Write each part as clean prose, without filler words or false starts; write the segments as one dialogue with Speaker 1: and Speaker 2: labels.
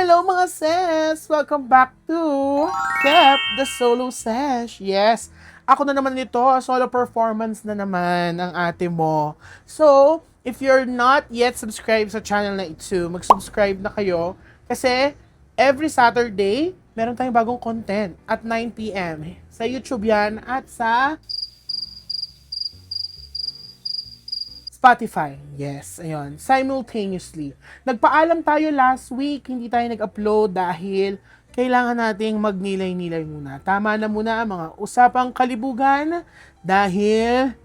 Speaker 1: Hello mga sis! Welcome back to Kep, the Solo Sesh. Yes, ako na naman ito, solo performance na naman ang ate mo. So, if you're not yet subscribed sa channel na ito, mag-subscribe na kayo kasi every Saturday, meron tayong bagong content at 9 p.m. Sa YouTube yan at sa Spotify. Yes, ayun. Simultaneously. Nagpaalam tayo last week, hindi tayo nag-upload dahil kailangan nating magnilay-nilay muna. Tama na muna ang mga usapang kalibugan dahil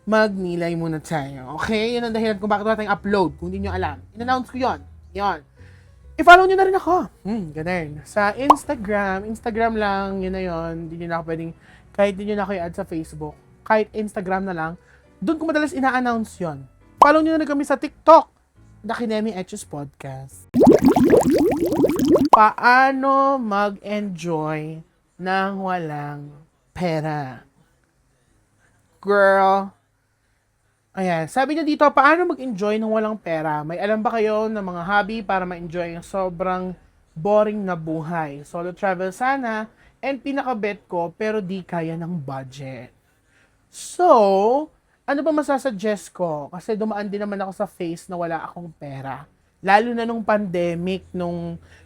Speaker 1: magnilay muna tayo. Okay? Yun ang dahilan kung bakit wala tayong upload. Kung hindi nyo alam. In-announce ko yun. Yun. I-follow nyo na rin ako. Ganun. Sa Instagram lang, yun na yun. Hindi nyo na ako pwedeng, kahit hindi nyo na ako i-add sa Facebook, kahit Instagram na lang, doon ko madalas ina-announce yon. Follow nyo na kami sa TikTok, The Kinemi Etches Podcast. Paano mag-enjoy ng walang pera? Girl. Ayan, sabi niya dito, paano mag-enjoy ng walang pera? May alam ba kayo ng mga hobby para ma-enjoy yung sobrang boring na buhay? Solo travel sana, and pinaka-bet ko, pero di kaya ng budget. So, ano ba masasuggest ko? Kasi dumaan din naman ako sa phase na wala akong pera. Lalo na nung pandemic,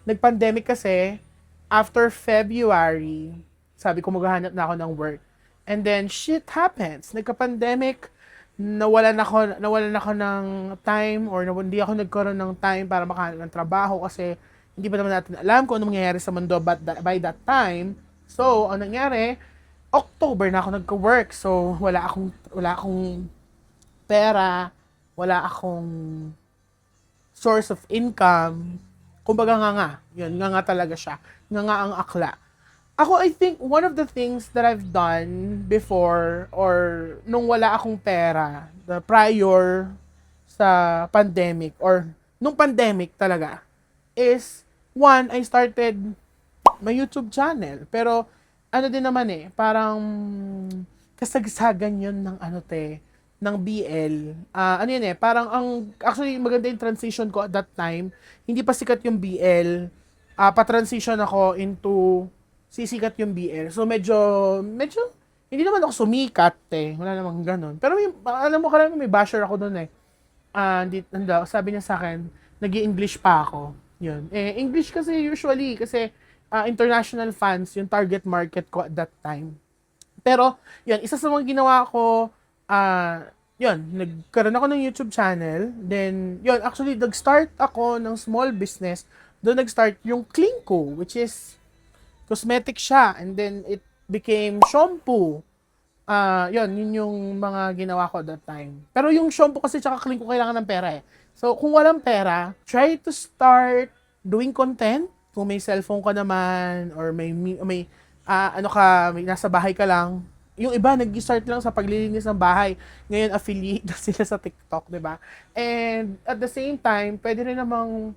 Speaker 1: nag-pandemic kasi, after February, sabi ko maghahanap na ako ng work. And then, shit happens. Nagka-pandemic, nawalan ako ng time or hindi ako nagkaroon ng time para makahanap ng trabaho kasi hindi pa naman natin alam kung ano mangyayari sa mundo by that time. So, ang nangyari, October na ako nagko-work. So, wala akong pera, wala akong source of income. Kumbaga nga. Yun, nga talaga siya. Nga ang akla. Ako, I think one of the things that I've done before or nung wala akong pera, the prior sa pandemic or nung pandemic talaga, is one, I started my YouTube channel. Pero ano din naman parang kasagsagan yun ng ng BL. Ano yun parang actually maganda yung transition ko at that time. Hindi pa sikat yung BL. Pa-transition ako into sisikat yung BL. So medyo, hindi naman ako sumikat Wala namang ganun. Pero alam mo karami may basher ako doon sabi niya sa akin, nag-i-English pa ako. Yun. English kasi usually, kasi international fans, yung target market ko at that time. Pero, yun, isa sa mga ginawa ko, yun, nagkaroon ako ng YouTube channel. Then, yun, actually, nag-start ako ng small business. Doon nag-start yung Klinko, which is cosmetic siya. And then, it became shampoo. Yun yung mga ginawa ko at that time. Pero yung shampoo kasi tsaka Klinko kailangan ng pera So, kung walang pera, try to start doing content. Kung may cellphone ka naman or may may nasa bahay ka lang. Yung iba nag-start lang sa paglilinis ng bahay. Ngayon affiliate na sila sa TikTok, 'di ba? And at the same time, pwede rin namang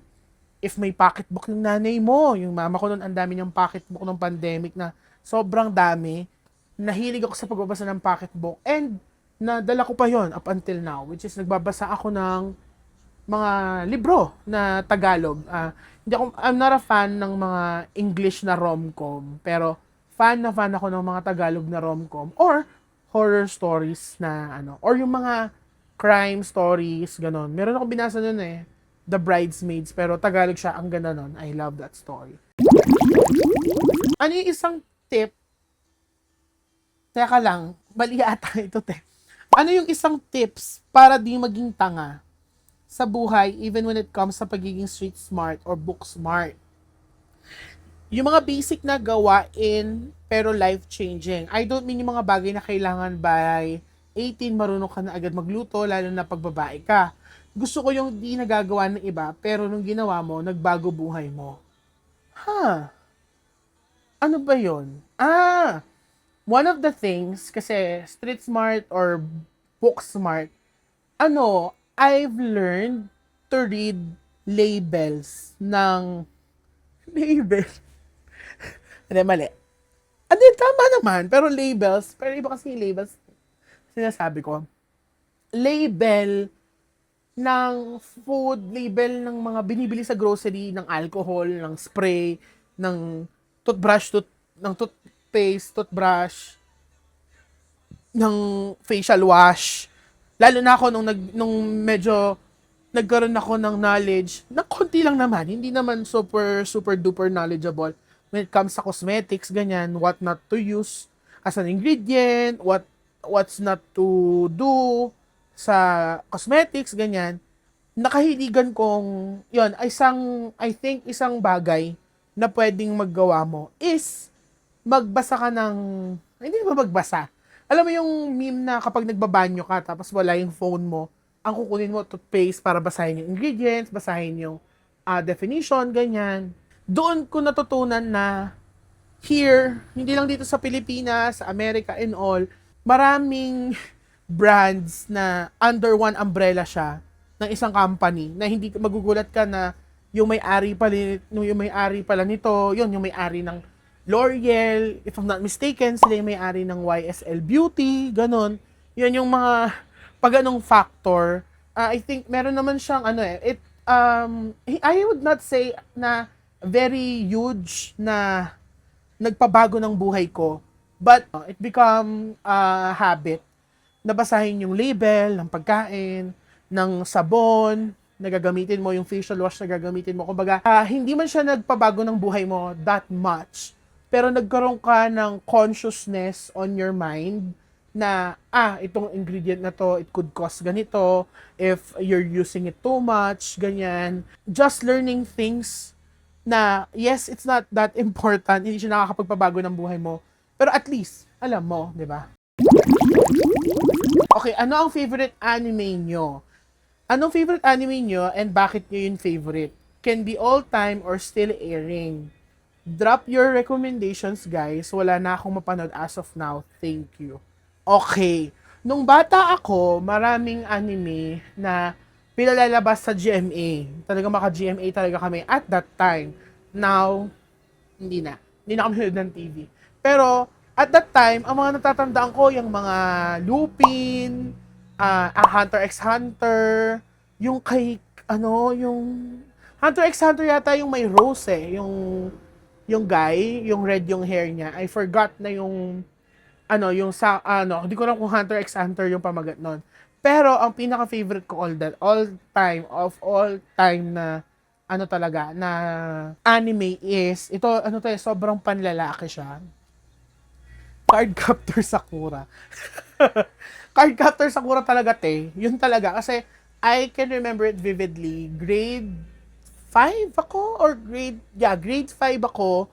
Speaker 1: if may pocketbook yung nanay mo, yung mama ko noon, ang dami niyang pocketbook nung pandemic na sobrang dami. Nahilig ako sa pagbabasa ng pocketbook and nadala ko pa yon up until now, which is nagbabasa ako ng mga libro na Tagalog. I'm not a fan ng mga English na rom-com, pero fan ako ng mga Tagalog na rom-com or horror stories na or yung mga crime stories, ganon. Meron ako binasa nun The Bridesmaids, pero Tagalog siya, ang ganda nun. I love that story. Ano yung isang tip? Teka lang, mali ata ito, Ano yung isang tips para di maging tanga sa buhay, even when it comes sa pagiging street smart or book smart? Yung mga basic na gawain, pero life-changing. I don't mean yung mga bagay na kailangan by 18, marunong ka na agad magluto, lalo na pag babae ka. Gusto ko yung di nagagawa ng iba, pero nung ginawa mo, nagbago buhay mo. Ano ba yun? One of the things, kasi street smart or book smart, I've learned to read labels ng label. Hindi, mali. Tama naman, pero labels, pero iba kasi yung labels, sinasabi ko, label ng food label ng mga binibili sa grocery, ng alcohol, ng spray, ng toothbrush, ng toothpaste, toothbrush, ng facial wash. Lalo na ako nung medyo nagkaroon ako ng knowledge, na konti lang naman, hindi naman super duper knowledgeable when it comes sa cosmetics, ganyan, what not to use as an ingredient, what's not to do sa cosmetics, ganyan. Nakahiligan kong, yon I think isang bagay na pwedeng maggawa mo is magbasa ka ng, hindi ba magbasa? Alam mo yung meme na kapag nagbabanyo ka tapos wala yung phone mo, ang kukunin mo toothpaste para basahin yung ingredients, basahin yung definition, ganyan. Doon ko natutunan na here, hindi lang dito sa Pilipinas, sa America and all, maraming brands na under one umbrella siya ng isang company na hindi magugulat ka na yung may-ari pala nito, yung may-ari ng L'Oreal, if I'm not mistaken, sila yung may-ari ng YSL Beauty, ganun. Yan yung mga pag-anong factor. I think meron naman siyang I would not say na very huge na nagpabago ng buhay ko. But it become a habit na basahin yung label ng pagkain, ng sabon, na gagamitin mo, yung facial wash na gagamitin mo. Kumbaga, hindi man siya nagpabago ng buhay mo that much, pero nagkaroon ka ng consciousness on your mind na, itong ingredient na to, it could cause ganito, if you're using it too much, ganyan. Just learning things na, yes, it's not that important, hindi siya nakakapagpabago ng buhay mo, pero at least, alam mo, di ba? Okay, ano ang favorite anime nyo? Anong favorite anime nyo and bakit nyo yung favorite? Can be all time or still airing. Drop your recommendations, guys. Wala na akong mapanood as of now. Thank you. Okay. Nung bata ako, maraming anime na pinalalabas sa GMA. Talaga maka-GMA talaga kami at that time. Now, hindi na. Hindi na kami nanood ng TV. Pero, at that time, ang mga natatandaan ko, yung mga Lupin, ang Hunter x Hunter, yung kay, yung Hunter x Hunter yata yung may rose yung guy, yung red yung hair niya. I forgot na hindi ko alam kung Hunter x Hunter yung pamagat nun. Pero, ang pinaka-favorite ko all time na, talaga, na anime is, ito, sobrang panlalaki siya. Cardcaptor Sakura. Cardcaptor Sakura talaga, Yun talaga. Kasi, I can remember it vividly. Grade 5 ako? Grade 5 ako.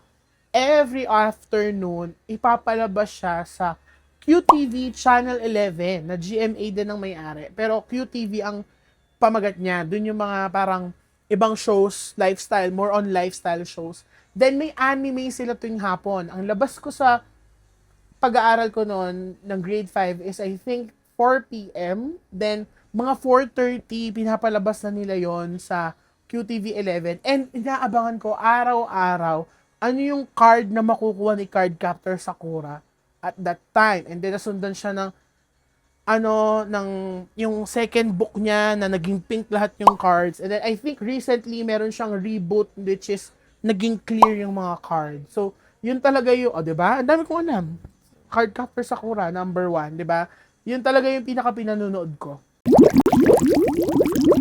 Speaker 1: Every afternoon, ipapalabas siya sa QTV Channel 11 na GMA din ang may-ari. Pero QTV ang pamagat niya. Doon yung mga parang ibang shows, lifestyle, more on lifestyle shows. Then may anime sila tuwing hapon. Ang labas ko sa pag-aaral ko noon ng grade 5 is I think 4 p.m. Then mga 4:30 pinapalabas na nila yon sa QTV 11. And inaabangan ko araw-araw ano yung card na makukuha ni Cardcaptor Sakura at that time. And then nasundan siya ng yung second book niya na naging pink lahat yung cards. And then I think recently meron siyang reboot which is naging clear yung mga cards. So, yun talaga yung, diba? Ang dami kong alam. Cardcaptor Sakura, number 1, di ba? Yun talaga yung pinaka-pinanunood ko.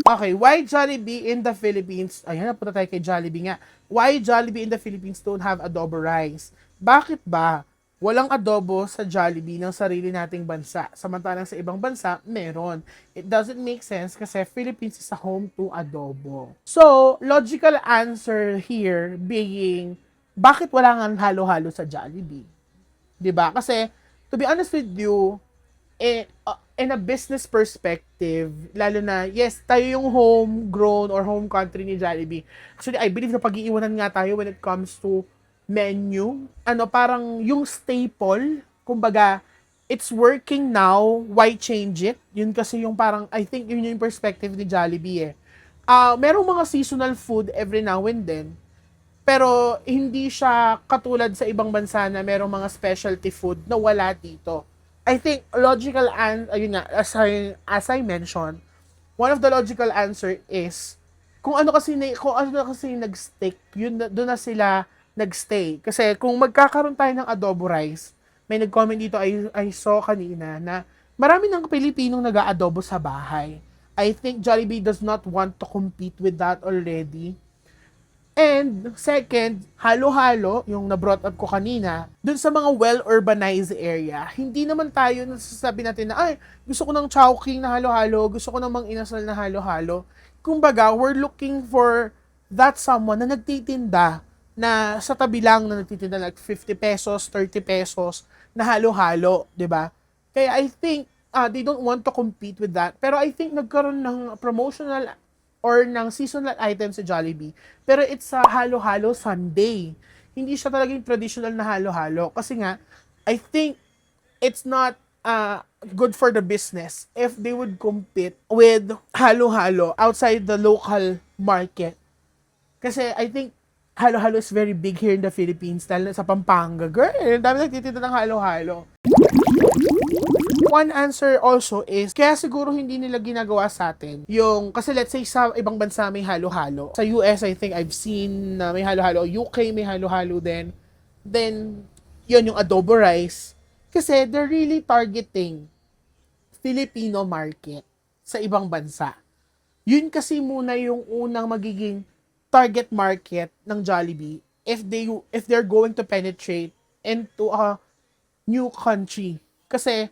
Speaker 1: Okay, why Jollibee in the Philippines? Ayan, napunta tayo kay Jollibee nga. Why Jollibee in the Philippines don't have adobo rice? Bakit ba walang adobo sa Jollibee ng sarili nating bansa? Samantalang sa ibang bansa, meron. It doesn't make sense kasi Philippines is a home to adobo. So, logical answer here being, bakit wala nga halo-halo sa Jollibee? 'Di ba? Kasi, to be honest with you, in a business perspective, lalo na, yes, tayo yung homegrown or home country ni Jollibee. Actually, I believe na pag-iiwanan nga tayo when it comes to menu. Parang yung staple, kumbaga, it's working now, why change it? Yun kasi yung parang, I think yun yung perspective ni Jollibee merong mga seasonal food every now and then, pero hindi siya katulad sa ibang bansa na merong mga specialty food na wala dito. I think logical and ayun nga, as I mentioned, one of the logical answer is, kung ano kasi nag-stick, yun doon na sila nagstay. Kasi kung magkakaroon tayo ng adobo rice, may nag-comment dito, I saw kanina na marami ng Pilipinong nag-aadobo sa bahay. I think Jollibee does not want to compete with that already. And second, halo-halo, yung na-brought up ko kanina, dun sa mga well-urbanized area, hindi naman tayo nasasabi natin na, ay, gusto ko ng Chowking na halo-halo, gusto ko ng Mang Inasal na halo-halo. Kumbaga, we're looking for that someone na nagtitinda na sa tabi lang na nagtitinda like 50 pesos, 30 pesos na halo-halo, 'di ba? Kaya I think they don't want to compete with that. Pero I think nagkaroon ng promotional or ng seasonal item sa Jollibee. Pero it's a halo-halo Sunday. Hindi siya talaga yung traditional na halo-halo. Kasi nga, I think it's not good for the business if they would compete with halo-halo outside the local market. Kasi I think halo-halo is very big here in the Philippines, dahil sa Pampanga. Girl, ang dami nagtitinda ng halo-halo. One answer also is, kaya siguro hindi nila ginagawa sa atin yung, kasi let's say sa ibang bansa may halo-halo. Sa US, I think I've seen na may halo-halo. UK may halo-halo din. Then, yun yung adobo rice. Kasi they're really targeting Filipino market sa ibang bansa. Yun kasi muna yung unang magiging target market ng Jollibee if they're going to penetrate into a new country. Kasi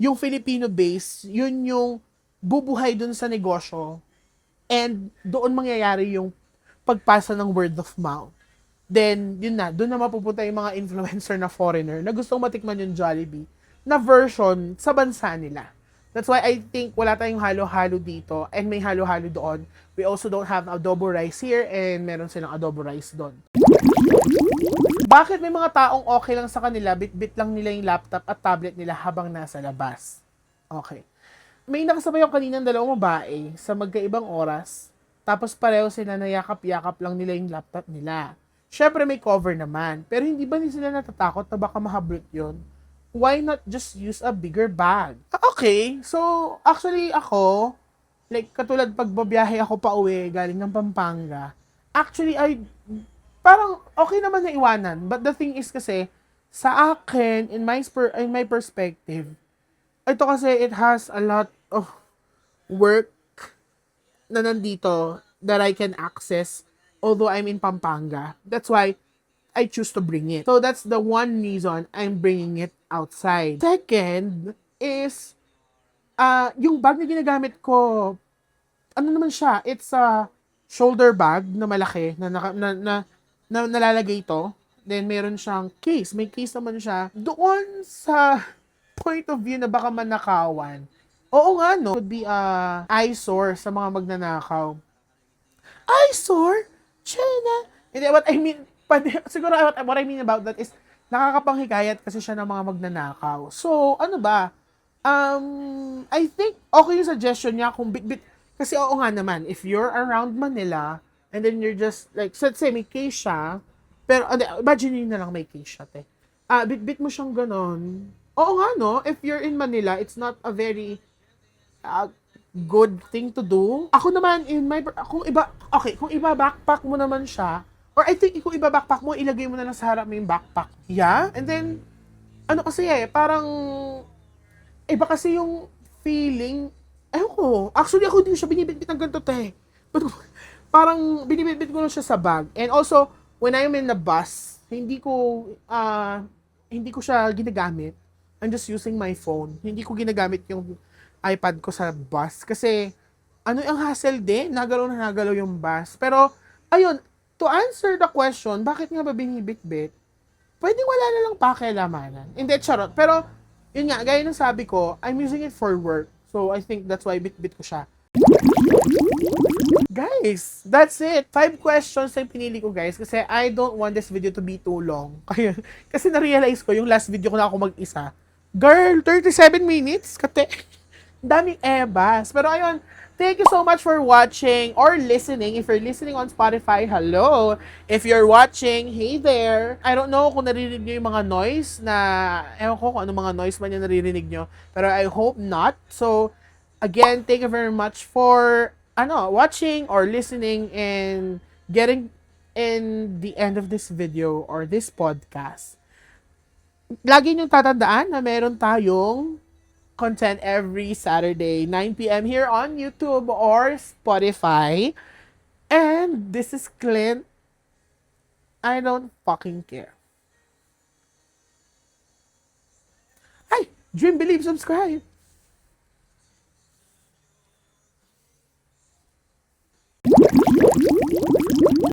Speaker 1: yung Filipino base, yun yung bubuhay dun sa negosyo and doon mangyayari yung pagpasa ng word of mouth. Then, yun na, doon na mapupunta yung mga influencer na foreigner na gustong matikman yung Jollibee na version sa bansa nila. That's why I think wala tayong halo-halo dito and may halo-halo doon. We also don't have adobo rice here and meron silang adobo rice doon. Bakit may mga taong okay lang sa kanila, bit-bit lang nila yung laptop at tablet nila habang nasa labas? Okay. May nakasabay yung kaninang dalawang babae sa magkaibang oras, tapos pareho sila na yakap-yakap lang nila yung laptop nila. Syempre may cover naman, pero hindi ba sila natatakot na baka mahablot yun? Why not just use a bigger bag? Okay, so actually ako, like katulad pagbabiyahe ako pa uwi galing ng Pampanga, actually parang okay naman na iwanan. But the thing is kasi, sa akin, in my perspective, ito kasi it has a lot of work na nandito that I can access although I'm in Pampanga. That's why I choose to bring it. So that's the one reason I'm bringing it outside. Second is, yung bag na ginagamit ko, ano naman siya, it's a shoulder bag na malaki na nalalagay ito. Then, meron siyang case. May case naman siya. Doon sa point of view na baka manakawan, oo nga, no? Could be eyesore sa mga magnanakaw. Eyesore? China? Hindi, what I mean, siguro what I mean about that is, nakakapanghikayat kasi siya ng mga magnanakaw. So, ano ba? I think okay yung suggestion niya kung bit-bit. Kasi oo nga naman, if you're around Manila, and then you're just, like, so let's say may case siya, pero, imagine nyo na lang may case siya, te. Bit-bit mo siyang ganon. Oo nga, no? If you're in Manila, it's not a very good thing to do. Ako naman, kung iba backpack mo naman siya, or I think, kung iba backpack mo, ilagay mo na lang sa harap mo yung backpack. Yeah? And then, ano kasi parang, iba kasi yung feeling, ko. Actually, ako hindi siya binibit-bit ng ganito, te. But, parang binibit ko lang siya sa bag. And also, when I'm in the bus, hindi ko siya ginagamit. I'm just using my phone. Hindi ko ginagamit yung iPad ko sa bus. Kasi, ang hassle din. Nagalaw na nagalaw yung bus. Pero, ayun, to answer the question, bakit nga ba binibit-bit? Pwedeng wala na lang pakialamanan. Hindi, charot. Pero, yun nga, gaya ng sabi ko, I'm using it for work. So, I think that's why bit-bit ko siya. Guys, that's it. 5 questions na pinili ko, guys. Kasi I don't want this video to be too long. Kasi na-realize ko, yung last video ko na ako mag-isa. Girl, 37 minutes? Kate. Daming ebas. Pero ayun, thank you so much for watching or listening. If you're listening on Spotify, hello. If you're watching, hey there. I don't know kung naririnig nyo yung mga noise na, ewan ko kung ano mga noise man yung naririnig nyo. Pero I hope not. So, Again, thank you very much for watching or listening and getting in the end of this video or this podcast. Lagi niyong tatandaan na meron tayong content every Saturday, 9 p.m. here on YouTube or Spotify. And this is Clint. I don't fucking care. Hi, dream, believe, subscribe.